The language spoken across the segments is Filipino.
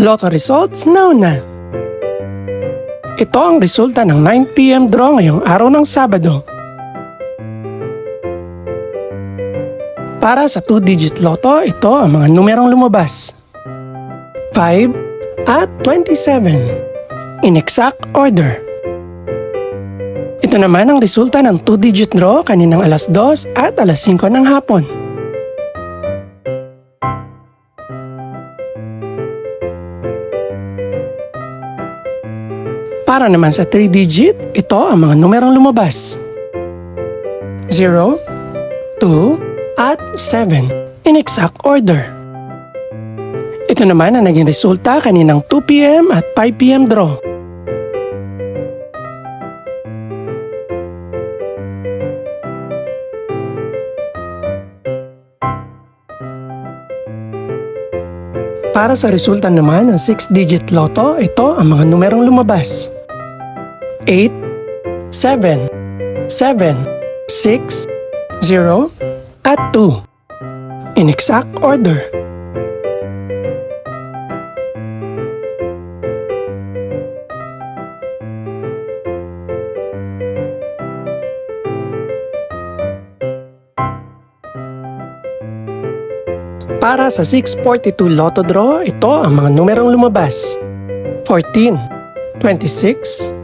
Lotto results now na. Ito ang resulta ng 9 PM draw ngayong araw ng Sabado. Para sa 2-digit lotto, ito ang mga numerong lumabas. 5 at 27. In exact order. Ito naman ang resulta ng 2-digit draw kaninang alas 2 at alas 5 ng hapon. Para naman sa 3-digit, ito ang mga numerong lumabas. 0, 2, at 7 in exact order. Ito naman ang naging resulta kaninang 2 PM at 5 PM draw. Para sa resulta naman ng 6-digit lotto, ito ang mga numerong lumabas. 8, 7, 7, 6, 0, at 2. In exact order. Para sa 642 Lotto Draw, ito ang mga numerong lumabas. 14, 26,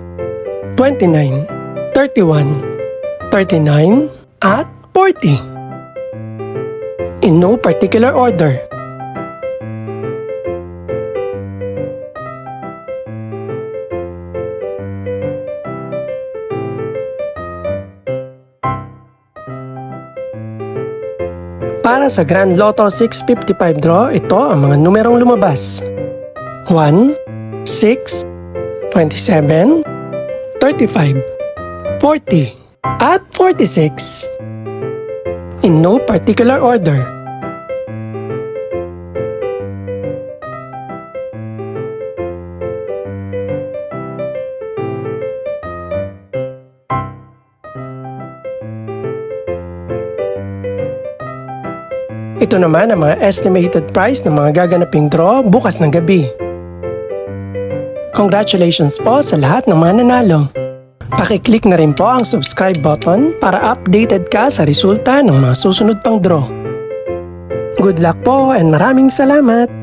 29, 31, 39, at 40. In no particular order. Para sa Grand Lotto 655 Draw, ito ang mga numerong lumabas. 1, 6, 27, 35, 40, at 46. In no particular order. Ito naman ang mga estimated price ng mga gaganaping draw bukas ng gabi. Congratulations po sa lahat ng mga nanalo. Pakiclick na rin po ang subscribe button para updated ka sa resulta ng mga susunod pang draw. Good luck po and maraming salamat!